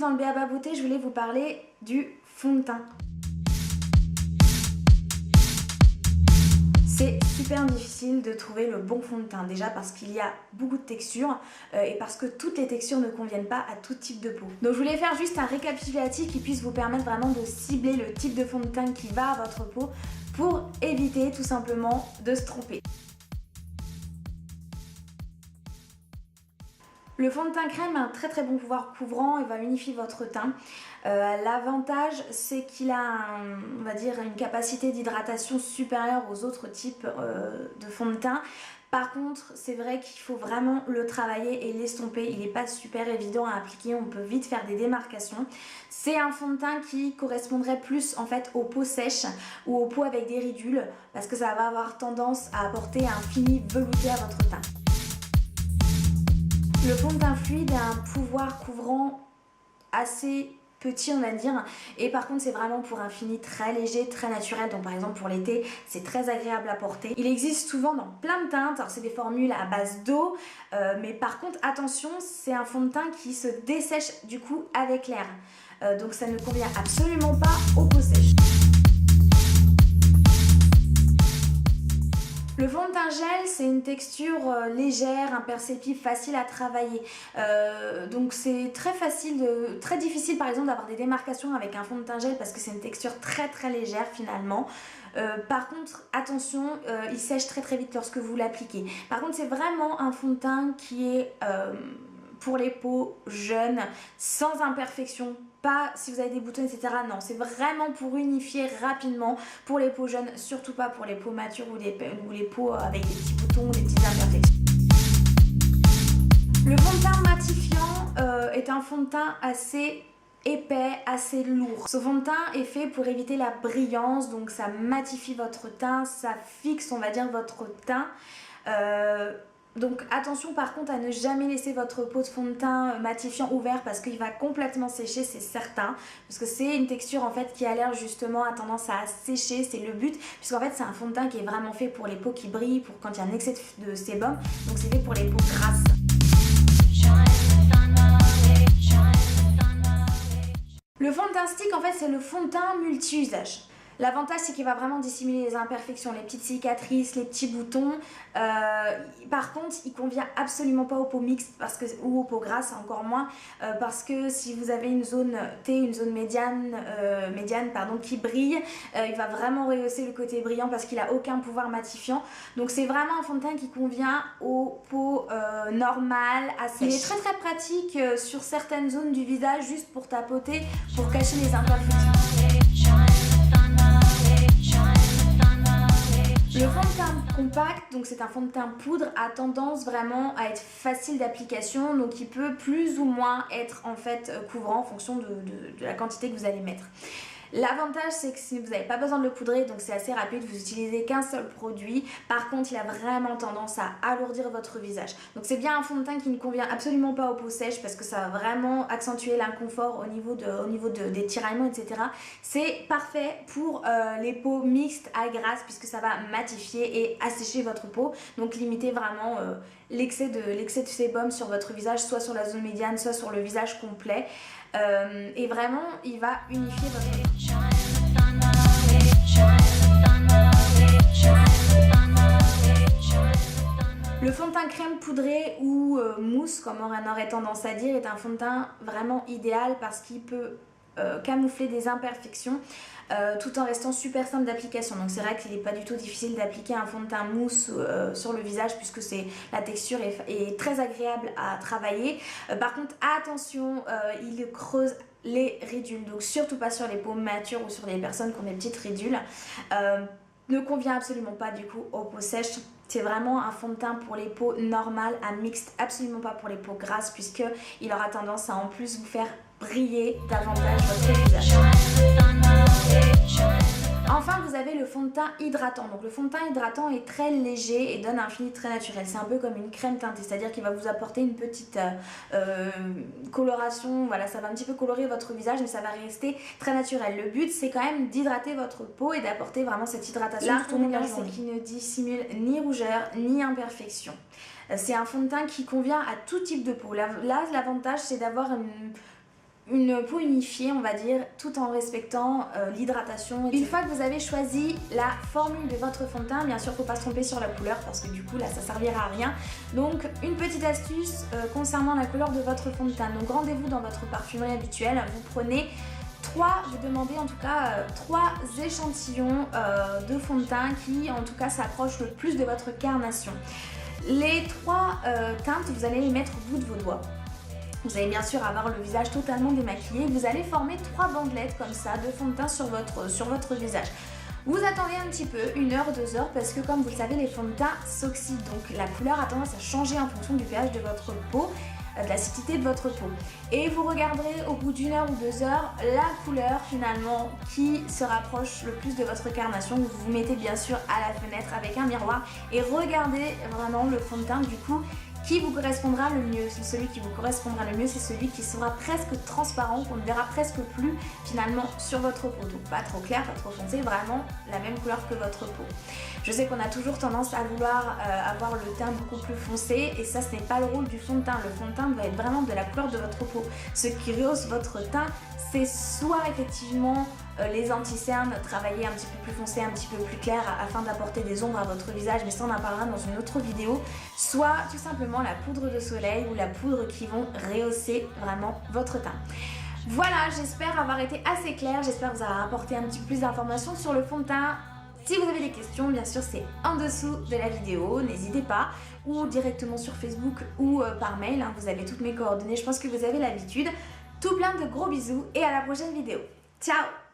dans le B.A.B.A. beauté, je voulais vous parler du fond de teint. C'est super difficile de trouver le bon fond de teint, déjà parce qu'il y a beaucoup de textures et parce que toutes les textures ne conviennent pas à tout type de peau. Donc je voulais faire juste un récapitulatif qui puisse vous permettre vraiment de cibler le type de fond de teint qui va à votre peau pour éviter tout simplement de se tromper. Le fond de teint crème a un très bon pouvoir couvrant et va unifier votre teint. L'avantage, c'est qu'il a on va dire une capacité d'hydratation supérieure aux autres types de fond de teint. Par contre, c'est vrai qu'il faut vraiment le travailler et l'estomper. Il n'est pas super évident à appliquer, on peut vite faire des démarcations. C'est un fond de teint qui correspondrait plus en fait aux peaux sèches ou aux peaux avec des ridules parce que ça va avoir tendance à apporter un fini velouté à votre teint. Le fond de teint fluide a un pouvoir couvrant assez petit, on va dire, et par contre c'est vraiment pour un fini très léger, très naturel. Donc par exemple pour l'été, c'est très agréable à porter. Il existe souvent dans plein de teintes, alors c'est des formules à base d'eau, mais par contre attention, c'est un fond de teint qui se dessèche du coup avec l'air, donc ça ne convient absolument pas aux peaux sèches. Le fond de teint gel, c'est une texture légère, imperceptible, facile à travailler. Donc c'est très difficile par exemple d'avoir des démarcations avec un fond de teint gel parce que c'est une texture très légère finalement. Par contre, attention, il sèche très vite lorsque vous l'appliquez. Par contre, c'est vraiment un fond de teint qui est pour les peaux jeunes, sans imperfection. Pas si vous avez des boutons, etc. Non, c'est vraiment pour unifier rapidement pour les peaux jeunes, surtout pas pour les peaux matures ou les peaux avec des petits boutons ou des petites imperfections. Le fond de teint matifiant est un fond de teint assez épais, assez lourd. Ce fond de teint est fait pour éviter la brillance, donc ça matifie votre teint, ça fixe on va dire votre teint. Donc attention par contre à ne jamais laisser votre pot de fond de teint matifiant ouvert parce qu'il va complètement sécher, c'est certain. Parce que c'est une texture en fait qui a l'air justement à tendance à sécher, c'est le but. Puisqu'en fait c'est un fond de teint qui est vraiment fait pour les peaux qui brillent, pour quand il y a un excès de sébum. Donc c'est fait pour les peaux grasses. Le fond de teint stick en fait c'est le fond de teint multi-usage. L'avantage c'est qu'il va vraiment dissimuler les imperfections, les petites cicatrices, les petits boutons. Par contre, il convient absolument pas aux peaux mixtes ou aux peaux grasses encore moins parce que si vous avez une zone T, une zone médiane qui brille, il va vraiment rehausser le côté brillant parce qu'il a aucun pouvoir matifiant. Donc c'est vraiment un fond de teint qui convient aux peaux normales, assez. Il est très pratique sur certaines zones du visage juste pour tapoter, pour cacher les imperfections. Le fond de teint compact, donc c'est un fond de teint poudre, a tendance vraiment à être facile d'application, donc il peut plus ou moins être en fait couvrant en fonction de la quantité que vous allez mettre. L'avantage c'est que si vous n'avez pas besoin de le poudrer, donc c'est assez rapide, vous n'utilisez qu'un seul produit. Par contre il a vraiment tendance à alourdir votre visage. Donc c'est bien un fond de teint qui ne convient absolument pas aux peaux sèches parce que ça va vraiment accentuer l'inconfort au niveau des tiraillements, etc. C'est parfait pour les peaux mixtes à grasses puisque ça va matifier et assécher votre peau. Donc limitez vraiment l'excès de sébum sur votre visage, soit sur la zone médiane, soit sur le visage complet. Et vraiment, il va unifier votre teint. Le fond de teint crème poudré ou mousse, comme on aurait tendance à dire, est un fond de teint vraiment idéal parce qu'il peut camoufler des imperfections tout en restant super simple d'application. Donc c'est vrai qu'il n'est pas du tout difficile d'appliquer un fond de teint mousse sur le visage puisque la texture est très agréable à travailler. Par contre attention, il creuse les ridules, donc surtout pas sur les peaux matures ou sur les personnes qui ont des petites ridules. Ne convient absolument pas du coup aux peaux sèches. C'est vraiment un fond de teint pour les peaux normales, à mixte, absolument pas pour les peaux grasses puisqu'il aura tendance à en plus vous faire briller davantage votre visage. Enfin, vous avez le fond de teint hydratant. Donc le fond de teint hydratant est très léger et donne un fini très naturel. C'est un peu comme une crème teintée, c'est-à-dire qu'il va vous apporter une petite coloration. Voilà, ça va un petit peu colorer votre visage, mais ça va rester très naturel. Le but, c'est quand même d'hydrater votre peau et d'apporter vraiment cette hydratation tout au long de la journée. C'est qu'il ne dissimule ni rougeur ni imperfection. C'est un fond de teint qui convient à tout type de peau. Là, l'avantage, c'est d'avoir une peau unifiée, on va dire, tout en respectant l'hydratation. Une fois que vous avez choisi la formule de votre fond de teint, bien sûr faut pas se tromper sur la couleur parce que du coup là ça servira à rien. Donc une petite astuce concernant la couleur de votre fond de teint. Donc rendez-vous dans votre parfumerie habituelle, vous prenez vous demandez en tout cas 3 échantillons de fond de teint qui en tout cas s'approchent le plus de votre carnation. Les 3 teintes, vous allez les mettre au bout de vos doigts. Vous allez bien sûr avoir le visage totalement démaquillé. Vous allez former 3 bandelettes comme ça de fond de teint sur votre visage. Vous attendez un petit peu, 1 heure, 2 heures, parce que comme vous le savez, les fonds de teint s'oxydent. Donc la couleur a tendance à changer en fonction du pH de votre peau, de l'acidité de votre peau. Et vous regarderez au bout d'1 heure ou 2 heures la couleur finalement qui se rapproche le plus de votre carnation. Vous vous mettez bien sûr à la fenêtre avec un miroir et regardez vraiment le fond de teint du coup qui vous correspondra le mieux. Celui qui vous correspondra le mieux, c'est celui qui sera presque transparent, qu'on ne verra presque plus finalement sur votre peau. Donc pas trop clair, pas trop foncé, vraiment la même couleur que votre peau. Je sais qu'on a toujours tendance à vouloir avoir le teint beaucoup plus foncé et ça, ce n'est pas le rôle du fond de teint. Le fond de teint doit être vraiment de la couleur de votre peau. Ce qui rehausse votre teint, c'est soit effectivement les anti-cernes, travailler un petit peu plus foncé, un petit peu plus clair afin d'apporter des ombres à votre visage, mais ça on en parlera dans une autre vidéo, soit tout simplement la poudre de soleil ou la poudre qui vont rehausser vraiment votre teint. Voilà, j'espère avoir été assez claire, j'espère vous avoir apporté un petit peu plus d'informations sur le fond de teint. Si vous avez des questions, bien sûr, c'est en dessous de la vidéo, n'hésitez pas, ou directement sur Facebook ou par mail, hein, vous avez toutes mes coordonnées, je pense que vous avez l'habitude. Tout plein de gros bisous et à la prochaine vidéo. Ciao!